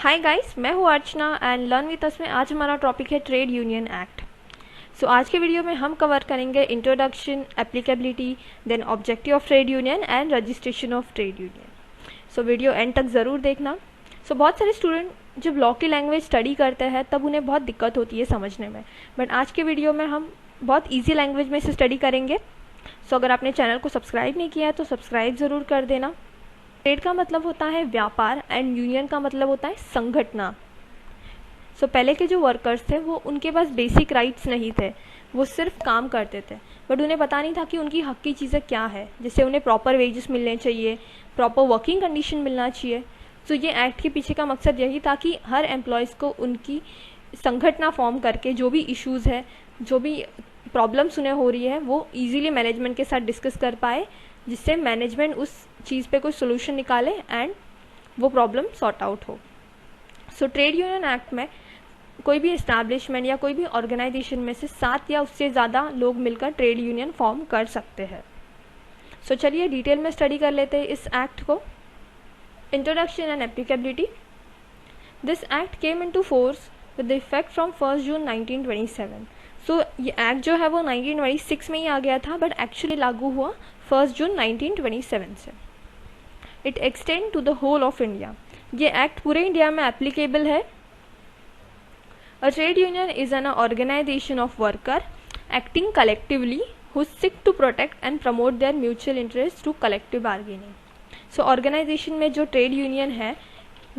Hi guys, मैं हूँ अर्चना and learn with us में आज हमारा टॉपिक है ट्रेड यूनियन एक्ट। सो आज के वीडियो में हम कवर करेंगे introduction, applicability, then objective of trade union and registration of trade union. So video end तक ज़रूर देखना। सो बहुत सारे स्टूडेंट जब लॉ की लैंग्वेज स्टडी करते हैं तब उन्हें बहुत दिक्कत होती है समझने में, बट आज के वीडियो में हम बहुत ईजी लैंग्वेज में इसे स्टडी करेंगे। सो अगर आपने चैनल को सब्सक्राइब नहीं किया है तो सब्सक्राइब ज़रूर कर देना। ट्रेड का मतलब होता है व्यापार एंड यूनियन का मतलब होता है संगठना। सो पहले के जो वर्कर्स थे वो उनके पास बेसिक राइट्स नहीं थे, वो सिर्फ काम करते थे, बट उन्हें पता नहीं था कि उनकी हक की चीज़ें क्या है। जैसे उन्हें प्रॉपर वेजेस मिलने चाहिए, प्रॉपर वर्किंग कंडीशन मिलना चाहिए। सो ये एक्ट के पीछे का मकसद यही था कि हर एम्प्लॉयज़ को उनकी संगठना फॉर्म करके जो भी इश्यूज़ है, जो भी प्रॉब्लम्स उन्हें हो रही है, वो ईजीली मैनेजमेंट के साथ डिस्कस कर पाए, जिससे मैनेजमेंट उस चीज़ पे कोई सोल्यूशन निकाले एंड वो प्रॉब्लम सॉर्ट आउट हो। सो ट्रेड यूनियन एक्ट में कोई भी इस्टेब्लिशमेंट या कोई भी ऑर्गेनाइजेशन में से 7 या उससे ज़्यादा लोग मिलकर ट्रेड यूनियन फॉर्म कर सकते हैं। सो चलिए डिटेल में स्टडी कर लेते हैं इस एक्ट को। Introduction and applicability. This act came into force with the effect from 1 जून 1927। सो ये एक्ट जो है वो 1926 में ही आ गया था, बट एक्चुअली लागू हुआ 1 जून 1927 से। It extend to the whole of India. ये एक्ट पूरे इंडिया में एप्लीकेबल है। A trade union is an organization of worker acting collectively who seek to protect and promote their mutual interest through collective bargaining. So organization में जो trade union है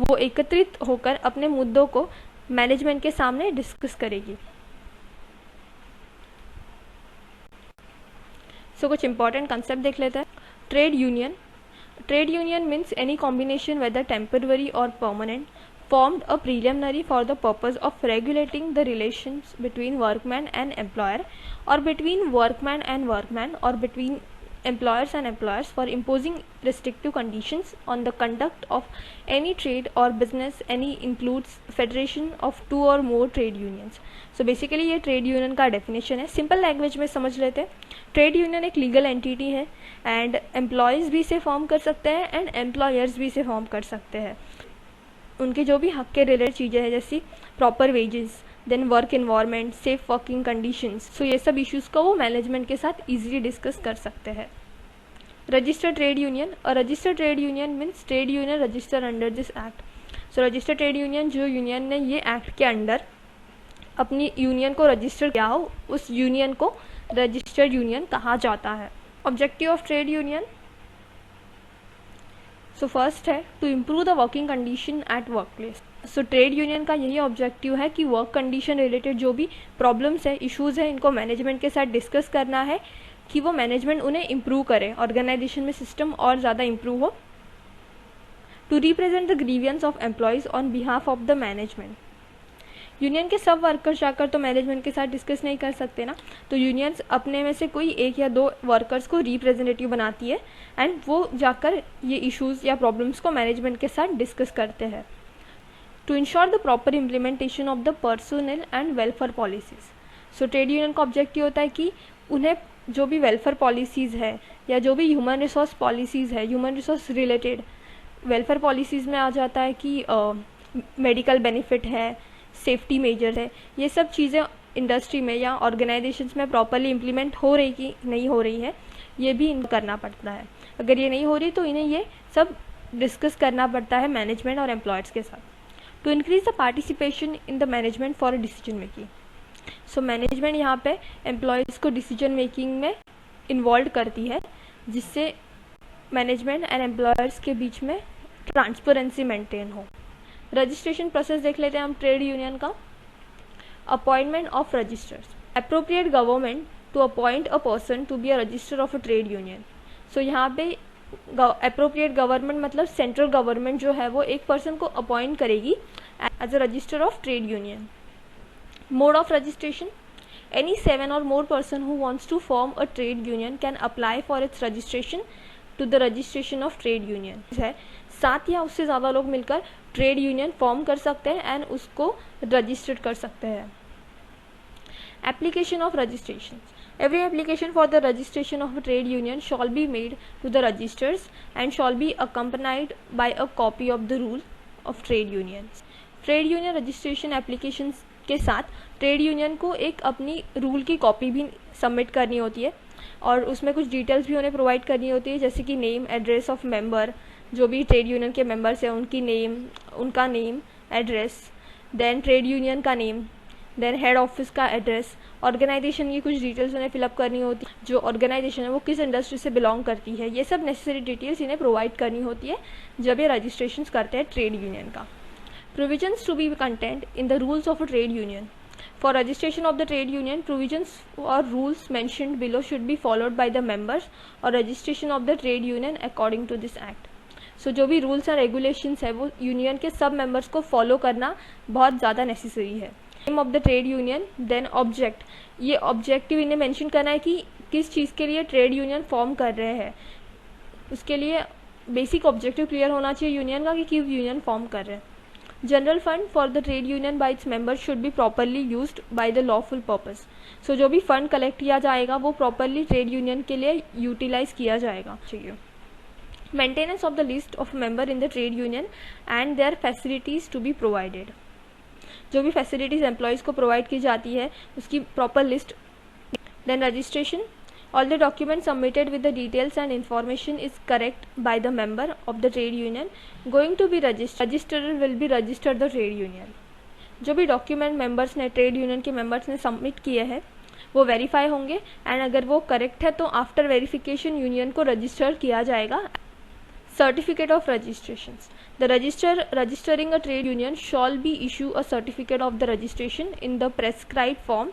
वो एकत्रित होकर अपने मुद्दों को मैनेजमेंट के सामने डिस्कस करेगी। सो कुछ इंपॉर्टेंट कंसेप्ट देख लेते हैं। Trade union. Trade union means any combination, whether temporary or permanent, formed a preliminary for the purpose of regulating the relations between workman and employer, or between workman and workman, or between employers and employers, for imposing restrictive conditions on the conduct of any trade or business. Any includes federation of 2 or more trade unions. So basically ये trade union का definition है। Simple language में समझ लेते हैं। Trade union एक legal entity है and employees भी इसे फॉर्म कर सकते हैं एंड एम्प्लॉयर्स भी इसे फॉर्म कर सकते हैं। उनके जो भी हक के रिलेटेड चीज़ें हैं जैसी proper wages, then work environment, safe working conditions, so ये सब इश्यूज़ को वो मैनेजमेंट के साथ ईजिली डिस्कस कर सकते हैं। Registered trade union. और registered trade union means trade union register under this act. So registered trade union, जो यूनियन ने ये एक्ट के अंडर अपनी यूनियन को रजिस्टर किया हो, उस यूनियन को रजिस्टर्ड यूनियन कहा जाता है। Objective of trade union. So first है to improve the working condition at work place. So trade union का यही ऑब्जेक्टिव है कि वर्क कंडीशन रिलेटेड जो भी प्रॉब्लम्स है, इश्यूज़ है, इनको मैनेजमेंट के साथ डिस्कस करना है कि वो मैनेजमेंट उन्हें इम्प्रूव करे, ऑर्गेनाइजेशन में सिस्टम और ज़्यादा इम्प्रूव हो। To represent the grievances of employees on behalf of the management. Union के सब वर्कर्स जाकर तो मैनेजमेंट के साथ डिस्कस नहीं कर सकते ना, तो यूनियंस अपने में से कोई 1 या 2 वर्कर्स को रिप्रेजेंटेटिव बनाती है एंड वो जाकर ये इश्यूज़ या प्रॉब्लम्स को मैनेजमेंट के साथ डिस्कस करते हैं। To ensure the proper implementation of the personal and welfare policies. So trade union का ऑब्जेक्टिव होता है कि उन्हें जो भी वेलफेयर पॉलिसीज़ है या जो भी ह्यूमन रिसोर्स पॉलिसीज़ है, human resource related welfare policies में आ जाता है कि मेडिकल बेनिफिट है, सेफ्टी मेजर है, ये सब चीज़ें इंडस्ट्री में या ऑर्गेनाइजेशंस में प्रॉपरली इम्प्लीमेंट हो रही कि नहीं हो रही है, ये भी इनको करना पड़ता है। अगर ये नहीं हो रही तो इन्हें ये सब डिस्कस करना पड़ता है मैनेजमेंट और एम्प्लॉयर्स के साथ। To increase the participation in the management for decision making. So management यहाँ पे एम्प्लॉयज़ को डिसीजन मेकिंग में इन्वॉल्व करती है, जिससे मैनेजमेंट एंड एम्प्लॉयर्स के बीच में ट्रांसपेरेंसी मेंटेन हो। रजिस्ट्रेशन प्रोसेस देख लेते हैं हम ट्रेड यूनियन का। Appointment of registers. Appropriate government to appoint a person to be a register of a trade union. So यहाँ पे अप्रोप्रिएट गवर्नमेंट मतलब सेंट्रल गवर्नमेंट जो है वो एक पर्सन को अपॉइंट करेगी as a register of trade union. Mode of registration. Any 7 or more person who wants to form a trade union can apply for its registration to the registration of trade union है। 7 या उससे ज़्यादा लोग मिलकर trade union form कर सकते हैं and उसको रजिस्टर्ड कर सकते हैं। Application of registration. Every application for the registration of a trade union shall be made to the registers and shall be accompanied by a copy of the rule of trade unions. Trade union registration application के साथ trade union को एक अपनी rule की copy भी submit करनी होती है और उसमें कुछ डिटेल्स भी उन्हें प्रोवाइड करनी होती है, जैसे कि नेम, एड्रेस ऑफ मेंबर, जो भी ट्रेड यूनियन के मेंबर्स हैं उनका name, address, then trade union का नेम, देन हेड ऑफिस का एड्रेस, ऑर्गेनाइजेशन की कुछ डिटेल्स उन्हें फिलअप करनी होती है, जो ऑर्गेनाइजेशन है वो किस इंडस्ट्री से बिलोंग करती है, ये सब नेसेसरी डिटेल्स इन्हें प्रोवाइड करनी होती है जब ये रजिस्ट्रेशन करते हैं ट्रेड यूनियन का। Provisions to be content in the rules of a trade union. For registration of the trade union, provisions or rules mentioned below should be followed by the members or registration of the trade union according to this act. So जो भी rules और regulations है वो union के सब members को follow करना बहुत ज़्यादा नेसेसरी है। Name of the trade union, then object, ये ऑब्जेक्टिव इन्हें मेंशन करना है कि किस चीज़ के लिए ट्रेड यूनियन फॉर्म कर रहे हैं, उसके लिए बेसिक ऑब्जेक्टिव क्लियर होना चाहिए यूनियन का कि क्यों यूनियन फॉर्म कर रहे हैं। General fund for the trade union by its members should be properly used by the lawful purpose. So जो भी फंड कलेक्ट किया जाएगा वो प्रॉपरली ट्रेड यूनियन के लिए यूटिलाइज किया जाएगा चाहिए। Maintenance of the list of member in the trade union and their facilities to be provided. जो भी फैसिलिटीज एम्प्लॉयज़ को प्रोवाइड की जाती है उसकी proper list. Then registration, all the documents submitted with the details and information is correct by the member of the trade union going to be registered will be registered the trade union। जो भी document members ने, trade union के members ने submit किए हैं वो verify होंगे and अगर वो करेक्ट है तो आफ्टर वेरिफिकेशन यूनियन को रजिस्टर किया जाएगा। Certificate of registration, the registering a trade union shall B issue a certificate of the registration in the prescribed form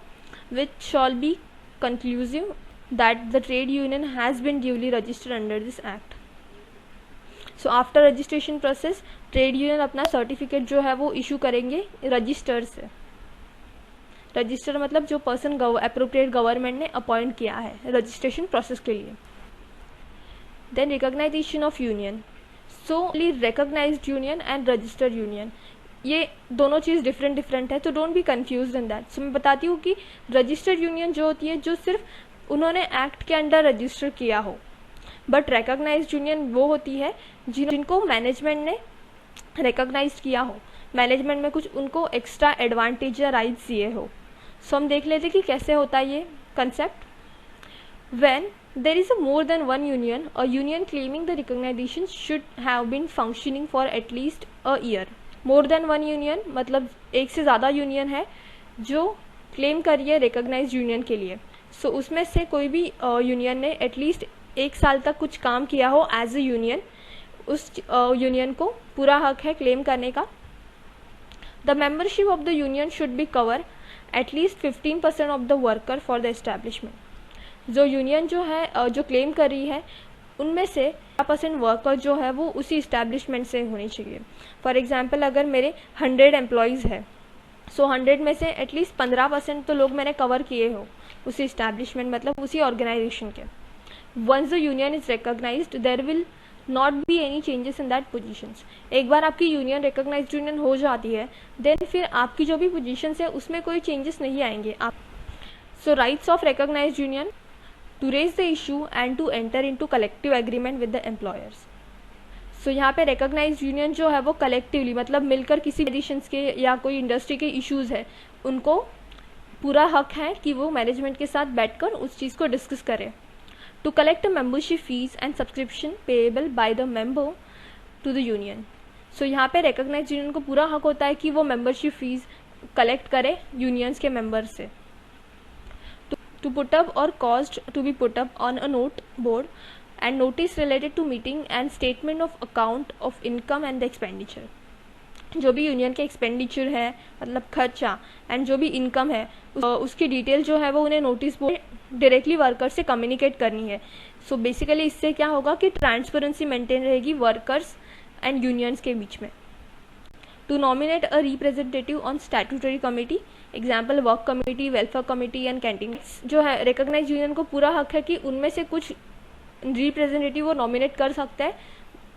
which shawl B conclusive that the trade union has been duly registered under this act। So after registration process trade union अपना certificate जो है वो issue करेंगे register से। Register मतलब जो person appropriate government ने appoint किया है रजिस्ट्रेशन प्रोसेस के लिए। Then recognisation of union, so recognised union and registered union, ये दोनों चीज़ डिफरेंट है, तो don't be confused in that. So मैं बताती हूँ कि रजिस्टर्ड यूनियन जो होती है जो सिर्फ उन्होंने एक्ट के अंडर रजिस्टर किया हो, बट रिकॉग्नाइज्ड यूनियन वो होती है जिनको मैनेजमेंट ने रिकॉग्नाइज किया हो, मैनेजमेंट में कुछ उनको एक्स्ट्रा एडवांटेज या राइट्स दिए हो। सो हम देख लेते कि कैसे होता है ये concept. When there is a more than one union, a union claiming the recognition should have been functioning for at least a year. More than one union मतलब एक से ज़्यादा यूनियन है जो क्लेम करी है रिकॉग्नाइज्ड यूनियन के लिए। सो उसमें से कोई भी यूनियन ने एटलीस्ट 1 साल तक कुछ काम किया हो एज ए यूनियन, उस यूनियन को पूरा हक है क्लेम करने का। The membership of the union should be cover at least 15% of the worker for the establishment. जो यूनियन जो है जो क्लेम कर रही है उनमें से 15% वर्कर जो है वो उसी इस्टेब्लिशमेंट से होनी चाहिए। फॉर एग्जाम्पल अगर मेरे 100 एम्प्लॉयज़ है, सो 100 में से एटलीस्ट 15% तो लोग मैंने कवर किए हो उसी इस्टेब्लिशमेंट मतलब उसी ऑर्गेनाइजेशन के। Once the union is recognised there will not be any changes in that positions. एक बार आपकी यूनियन रिकॉग्नाइज्ड यूनियन हो जाती है देन फिर आपकी जो भी पोजीशंस है उसमें कोई चेंजेस नहीं आएंगे आप। So rights of recognised union to raise the issue and to enter into collective agreement with the employers. So यहाँ पे रिकॉग्नाइज्ड यूनियन जो है वो कलेक्टिवली मतलब मिलकर किसी एडिशंस के या कोई इंडस्ट्री के इश्यूज़ है उनको पूरा हक है कि वो मैनेजमेंट के साथ बैठकर उस चीज़ को डिस्कस करें। To collect membership fees and subscription payable by the member to the union. So यहाँ पे रिकॉग्नाइज्ड यूनियन को पूरा हक होता है कि वो मेंबरशिप फीस कलेक्ट करे यूनियंस के मेंबर से। To put up or cause to be put up on a notice board and notice related to meeting and statement of account of income and the expenditure। जो भी union के expenditure है मतलब खर्चा and जो भी income है उसकी डिटेल जो है वो उन्हें नोटिस बोर्ड डायरेक्टली वर्कर से कम्युनिकेट करनी है। सो बेसिकली इससे क्या होगा कि ट्रांसपेरेंसी मेंटेन रहेगी वर्कर्स एंड यूनियंस के बीच में। To nominate a representative on statutory committee, example work committee, welfare committee and canteen. जो है रिकॉग्नाइज्ड यूनियन को पूरा हक है कि उनमें से कुछ रिप्रेजेंटेटिव वो नॉमिनेट कर सकता है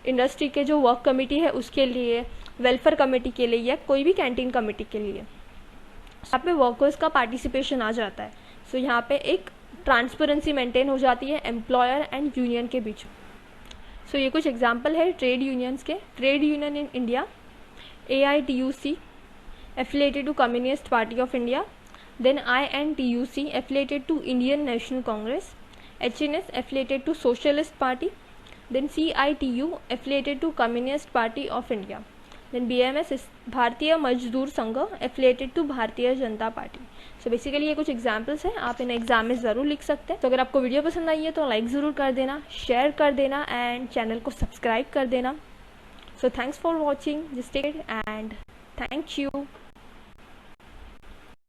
इंडस्ट्री के जो वर्क कमेटी है उसके लिए, वेलफेयर कमेटी के लिए या कोई भी कैंटीन कमेटी के लिए। यहाँ पे वर्कर्स का पार्टिसिपेशन आ जाता है। सो यहाँ पे एक ट्रांसपेरेंसी मेंटेन हो जाती है एम्प्लॉयर एंड यूनियन के बीच। सो ये कुछ एग्जांपल है ट्रेड यूनियंस के। Trade union in India, AITUC, affiliated to Communist Party of India. Then INTUC, affiliated to Indian National Congress. HNS, affiliated to Socialist Party. Then CITU, affiliated to Communist Party of India. Then BMS is भारतीय मजदूर संघ, affiliated to Bharatiya Janata party. So basically ये कुछ examples हैं, आप इन्हें exam में ज़रूर लिख सकते हैं. तो अगर आपको वीडियो पसंद आई है तो लाइक ज़रूर कर देना, शेयर कर देना एंड चैनल को सब्सक्राइब कर देना. So thanks for watching, just take it and thank you.